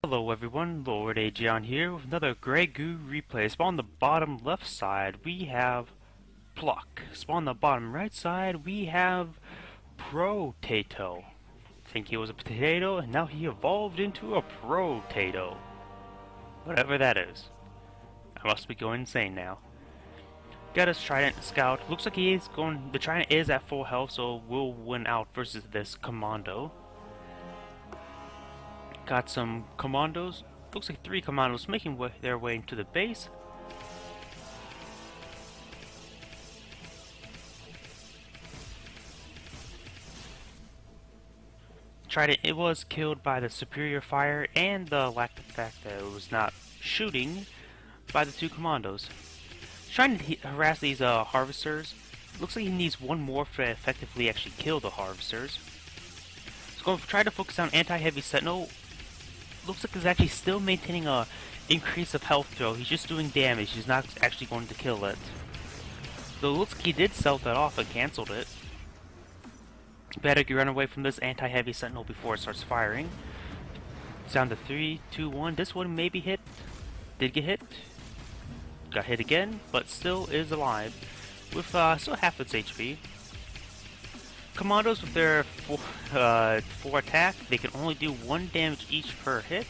Hello everyone, lord.agion here with another great Goo Replay. Spawn on the bottom left side, we have Pluck. Spawn on the bottom right side, we have Protatoe. Think he was a potato, and now he evolved into a Protatoe. Whatever that is. I must be going insane now. Got his Trident Scout. Looks like he is going. The Trident is at full health, so we'll win out versus this Commando. Got some commandos. Looks like 3 commandos making their way into the base. Trident, it was killed by the superior fire and the lack of fact that it was not shooting by the 2 commandos. Trying to harass these harvesters. Looks like he needs one more to effectively actually kill the harvesters. He's going to try to focus on anti-heavy sentinel. Looks like he's actually still maintaining a increase of health throw. He's just doing damage. He's not actually going to kill it. Though it looks like he did sell that off and cancelled it. Better run away from this anti-heavy sentinel before it starts firing. It's down to 3, 2, 1. This one maybe hit. Did get hit. Got hit again, but still is alive. With still half its HP. Commandos with their 4 attack, they can only do 1 damage each per hit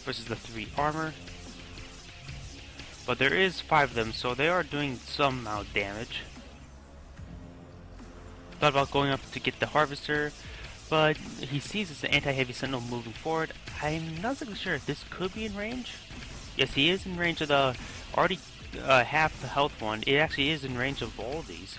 versus the 3 armor. But there is 5 of them, so they are doing some amount of damage. Thought about going up to get the harvester, but he sees it's an anti-heavy sentinel moving forward. I'm not exactly sure if this could be in range. Yes, he is in range of the already half the health one. It actually is in range of all of these.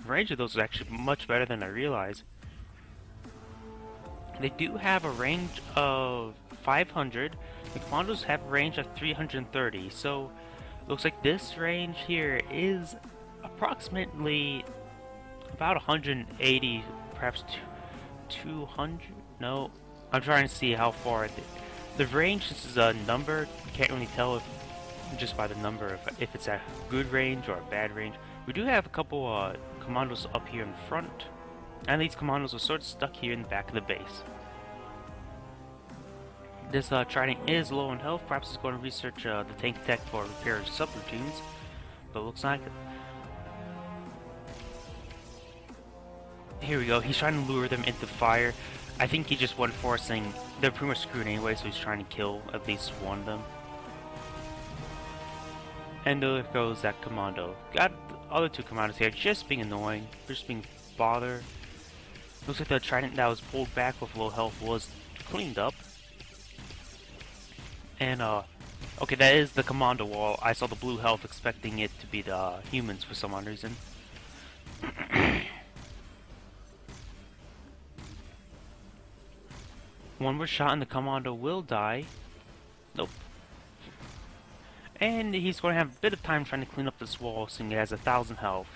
Range of those is actually much better than I realized. They do have a range of 500. The commandos have a range of 330. So looks like this range here is approximately about 180, perhaps 200. No, I'm trying to see how far the range. This is a number. You can't really tell if just by the number if it's a good range or a bad range. We do have a couple commandos up here in front, and these commandos are sort of stuck here in the back of the base. This Trident is low in health. Perhaps it's going to research the tank tech for repair subroutines, but it looks like it. Here we go. He's trying to lure them into fire. I think he just went for saying they're pretty much screwed anyway, so he's trying to kill at least one of them. And there goes that commando. Got the other 2 commandos here just being annoying, just being bothered. Looks like the Trident that was pulled back with low health was cleaned up. And okay, that is the commando wall. I saw the blue health expecting it to be the humans for some odd reason. One more shot and the commando will die. Nope. And he's going to have a bit of time trying to clean up this wall, seeing it has 1,000 health.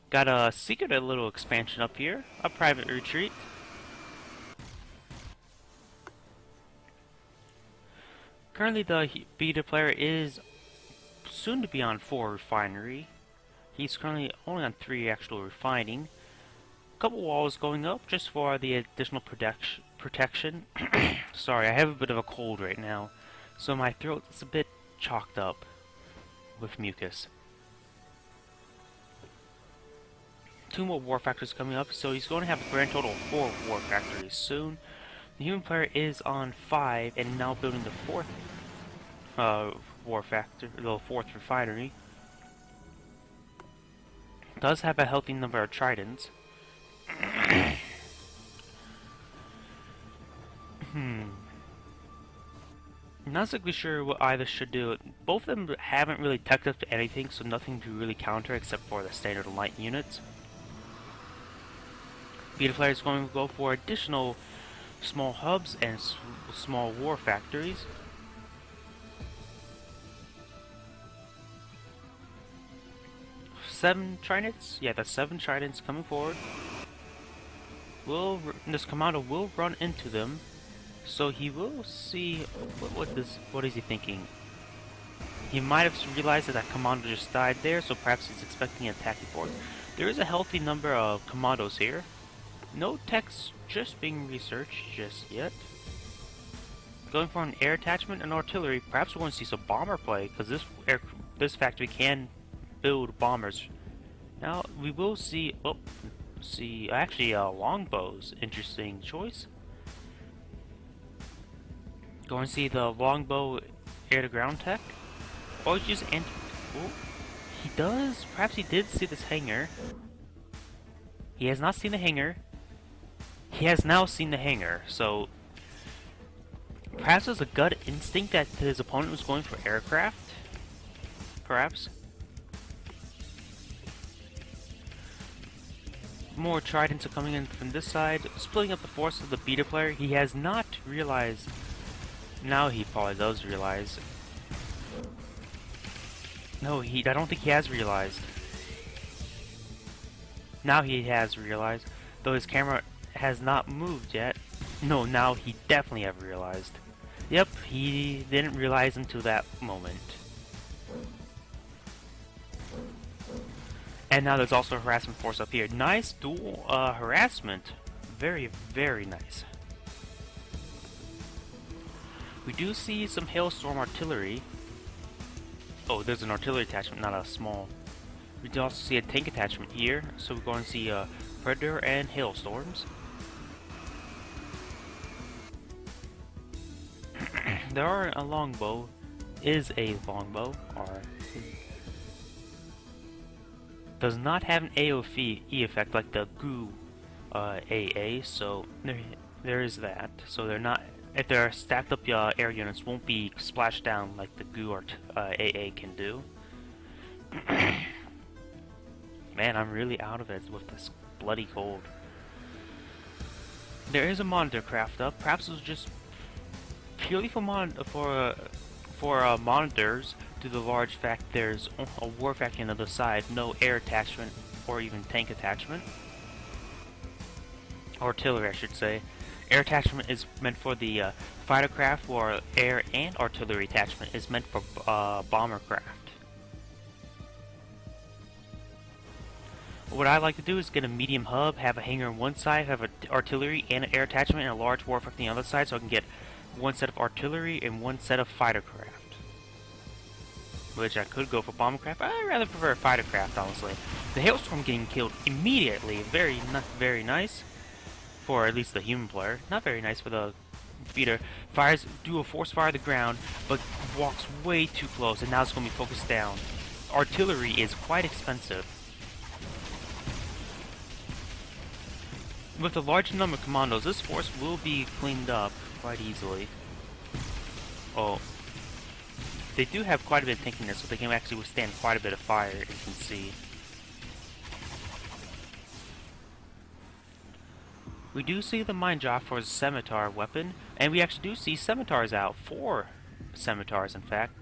Got a secret little expansion up here, a private retreat. Currently the beta player is soon to be on 4 refinery. He's currently only on 3 actual refining. A couple walls going up just for the additional protection. Sorry, I have a bit of a cold right now, so my throat is a bit chalked up with mucus. 2 more war factories coming up, so he's going to have a grand total of 4 war factories soon. The human player is on 5 and now building the 4th war factory, the 4th refinery. Does have a healthy number of tridents. Not exactly sure what either should do. Both of them haven't really teched up to anything, so nothing to really counter except for the standard light units. Beta player is going to go for additional small hubs and small war factories. Seven tridents? Yeah, that's 7 tridents coming forward. This commando will run into them, so he will see what is he thinking. He might have realized that that commando just died there, so perhaps he's expecting an attacking force. There is a healthy number of commandos here. No techs just being researched just yet. Going for an air attachment and artillery. Perhaps we're going to see some bomber play, because this factory can build bombers. Now we will see. Oh, see, actually, longbows. Interesting choice. Going to see the longbow air-to-ground tech, or just oh, he does. Perhaps he did see this hangar. He has not seen the hangar. He has now seen the hangar. So perhaps it was a gut instinct that his opponent was going for aircraft. Perhaps. More tridents are coming in from this side, splitting up the force of the beater player. He has not realized. Now he probably does realize. No, I don't think he has realized. Now he has realized, though his camera has not moved yet. No, now he definitely have realized. Yep, he didn't realize until that moment. And now there's also a harassment force up here. Nice dual harassment. Very, very nice. We do see some hailstorm artillery. Oh, there's an artillery attachment, not a small. We do also see a tank attachment here, so we're going to see Predator and hailstorms. There are a longbow, is a longbow, or does not have an AOE effect like the Goo AA, so there is that. So they're not, if they're stacked up air units, won't be splashed down like the Goo or AA can do. Man, I'm really out of it with this bloody cold. There is a monitor craft up. Perhaps it was just purely for monitors, due to the large fact there's a war factory on the other side, no air attachment or even tank attachment. Artillery, I should say. Air attachment is meant for the fighter craft, or air and artillery attachment is meant for bomber craft. What I like to do is get a medium hub, have a hangar on one side, have an artillery and an air attachment, and a large war factory on the other side, so I can get one set of artillery and one set of fighter craft. Which I could go for bomber craft, but I rather prefer fighter craft, honestly. The hailstorm getting killed immediately, not very nice for at least the human player. Not very nice for the beater. Do a force fire to the ground, but walks way too close, and now it's going to be focused down. Artillery is quite expensive. With a large number of commandos, this force will be cleaned up quite easily. Oh. They do have quite a bit of tankiness, so they can actually withstand quite a bit of fire, as you can see. We do see the mine drop for his scimitar weapon, and we actually do see scimitars out. 4 scimitars, in fact.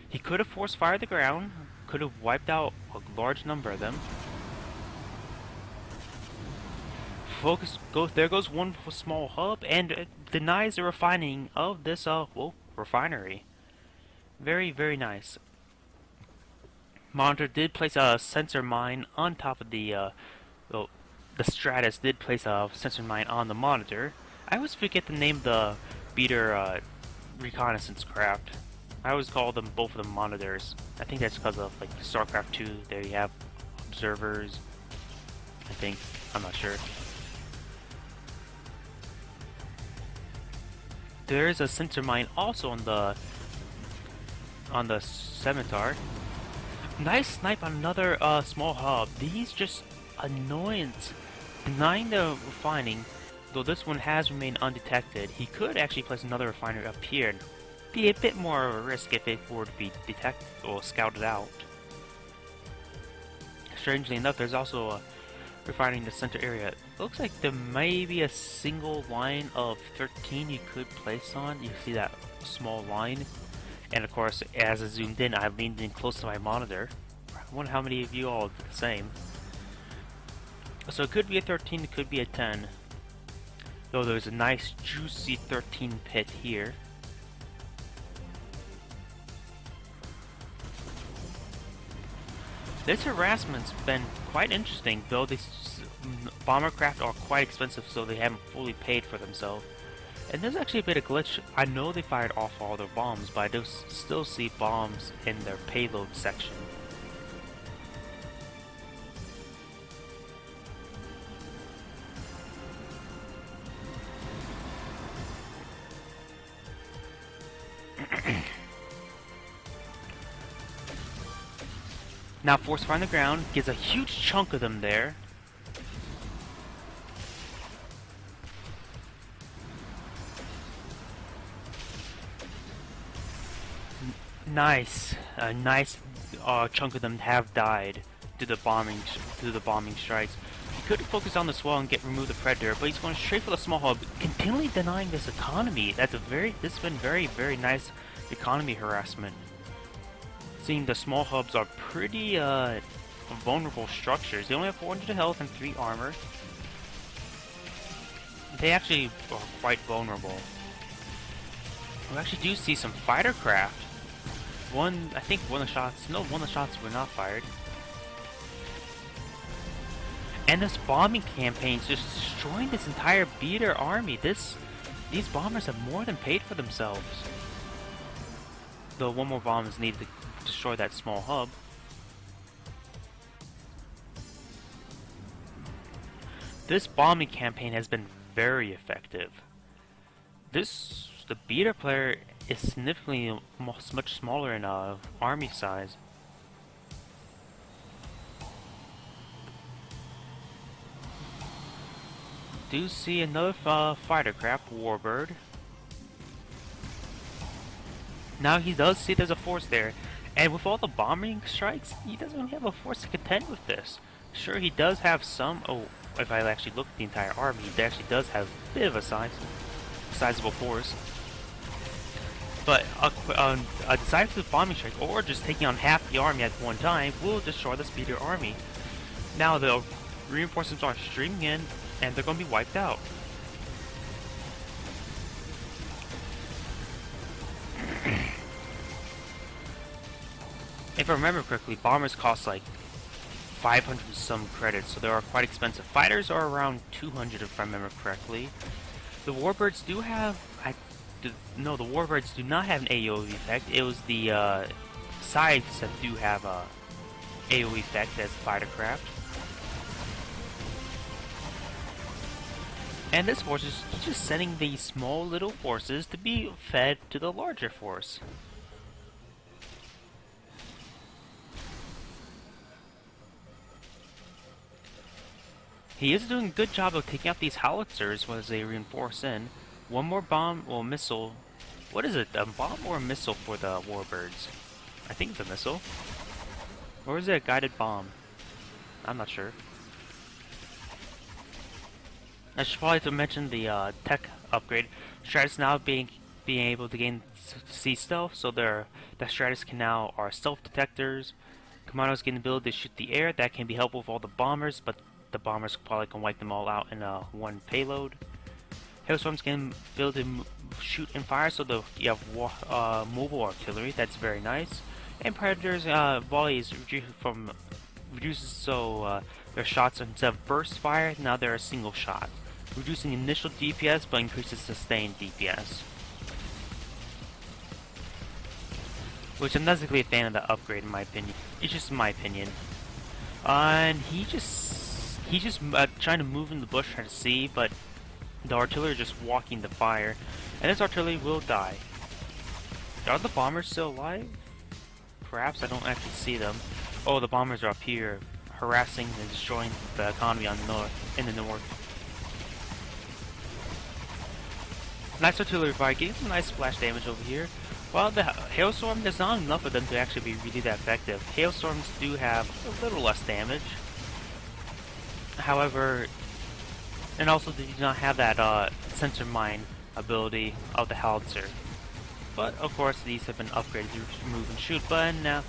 He could have force fired the ground, could have wiped out a large number of them. There goes one small hub, and it denies the refining of this refinery. Very, very nice. Monitor did place a sensor mine on top of the Stratus did place a sensor mine on the monitor. I always forget the name of the beater reconnaissance craft. I always call them both of them monitors. I think that's because of like StarCraft 2. There you have observers. I think, I'm not sure. There is a sensor mine also on the scimitar. Nice snipe on another small hub. These just annoyance. Denying the refining, though this one has remained undetected. He could actually place another refinery up here and be a bit more of a risk if it were to be detected or scouted out. Strangely enough, there's also a refinery in the center area. It looks like there may be a single line of 13 you could place on. You see that small line. And of course, as I zoomed in, I leaned in close to my monitor. I wonder how many of you all did the same. So it could be a 13, it could be a 10. Though there's a nice juicy 13 pit here. This harassment's been quite interesting, though bomber craft are quite expensive, so they haven't fully paid for themselves. And there's actually a bit of glitch. I know they fired off all their bombs, but I do still see bombs in their payload section. Now force fire on the ground, gives a huge chunk of them there. Nice, a nice chunk of them have died to the bombing strikes. He could focus on the swell and remove the predator, but he's going straight for the small hub, continually denying this economy. This has been very nice economy harassment. Seeing the small hubs are pretty vulnerable structures. They only have 400 health and 3 armor. They actually are quite vulnerable. We actually do see some fighter craft. I think one of the shots were not fired. And this bombing campaign is just destroying this entire beater army. These bombers have more than paid for themselves. Though one more bomb is needed to destroy that small hub. This bombing campaign has been very effective. The beater player is significantly much smaller in army size. Do see another fighter craft, Warbird. Now he does see there's a force there, and with all the bombing strikes, he doesn't really have a force to contend with this. Sure, he does have some. Oh, if I actually look at the entire army, he actually does have a bit of a sizable force. But a decisive bombing strike, or just taking on half the army at one time, will destroy the speeder army. Now the reinforcements are streaming in, and they're going to be wiped out. If I remember correctly, bombers cost like 500 some credits, so they are quite expensive. Fighters are around 200 if I remember correctly. The Warbirds do have... No, the Warbirds do not have an AoE effect. It was the Scythes that do have a AoE effect as fighter craft. And this force is just sending these small little forces to be fed to the larger force. He is doing a good job of taking out these howitzers as they reinforce in. One more bomb or missile. What is it? A bomb or a missile for the Warbirds? I think it's a missile. Or is it a guided bomb? I'm not sure. I should probably mention the tech upgrade. Stratus now being able to gain sea stealth, so the Stratus can now are stealth detectors. Commandos gain the ability to shoot the air. That can be helpful with all the bombers, but the bombers probably can wipe them all out in one payload. Hailstorms can build and shoot and fire, so you have mobile artillery. That's very nice. And Predator's volleys reduces so their shots instead of burst fire, now they're a single shot, reducing initial DPS but increases sustained DPS. Which I'm not exactly a fan of the upgrade in my opinion. It's just my opinion. And he's just trying to move in the bush, trying to see, but the artillery are just walking the fire, and this artillery will die. Are the bombers still alive? Perhaps I don't actually see them. Oh, the bombers are up here, harassing and destroying the economy in the north. Nice artillery fire, getting some nice splash damage over here. While the hailstorm, there's not enough of them to actually be really that effective. Hailstorms do have a little less damage. However, and also they do not have that sensor mine ability of the howitzer. But of course these have been upgraded to move and shoot, but now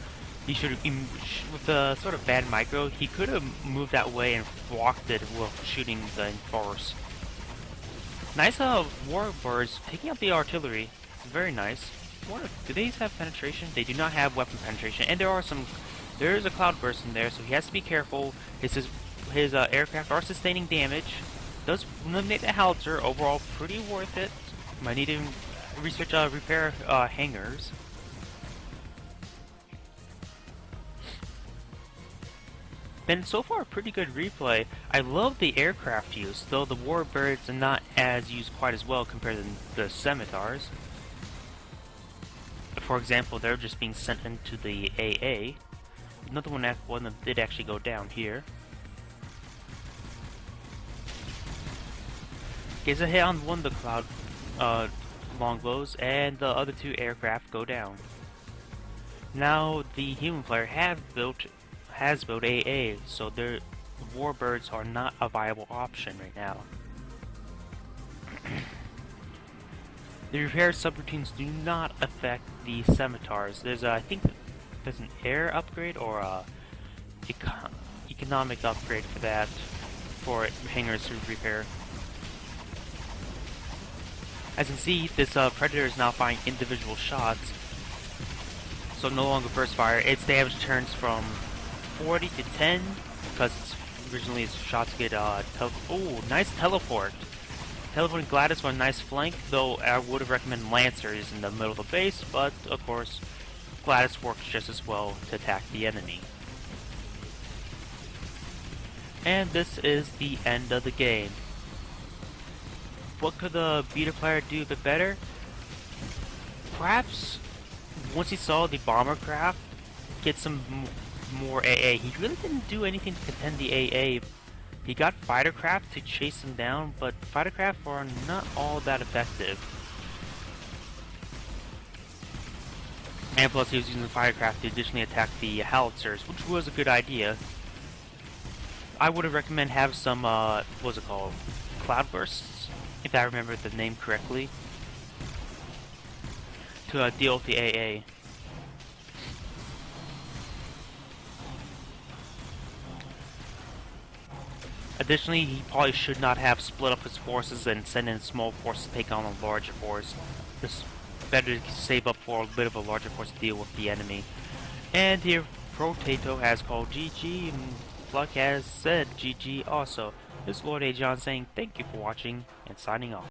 he should have, with the sort of bad micro, he could have moved that way and blocked it while shooting the force. Nice Warbirds picking up the artillery, very nice. Do these have penetration? They do not have weapon penetration, and there is a cloud burst in there, so he has to be careful. His his aircraft are sustaining damage. Does eliminate the howitzer. Overall, pretty worth it. Might need to research repair hangars. Been so far a pretty good replay. I love the aircraft use, though the warbirds are not as used quite as well compared to the scimitars. For example, they're just being sent into the AA. Another one that did actually go down here. Gets a hit on one of the cloud longbows, and the other two aircraft go down. Now the human player has built AA, so the warbirds are not a viable option right now. The repair subroutines do not affect the scimitars. There's I think there's an air upgrade or a economic upgrade for that, for hangars to repair. As you can see, this Predator is now firing individual shots, so no longer burst fire. Its damage turns from 40 to 10, because originally its shots get nice teleport. Teleporting Gladys for a nice flank, though I would have recommended Lancers in the middle of the base, but of course Gladys works just as well to attack the enemy. And this is the end of the game. What could the beta player do a bit better? Perhaps once he saw the bomber craft get some more AA. He really didn't do anything to contend the AA. He got fighter craft to chase him down, but fighter craft are not all that effective. And plus he was using the fighter craft to additionally attack the howitzers, which was a good idea. I would have recommended have some, what's it called? Cloudbursts, if I remember the name correctly, to deal with the AA. Additionally, he probably should not have split up his forces and send in small forces to take on a larger force. It's better to save up for a bit of a larger force to deal with the enemy. And here, Protatoe has called GG, and Pluck has said GG also. This is Lord.agion saying thank you for watching, and signing off.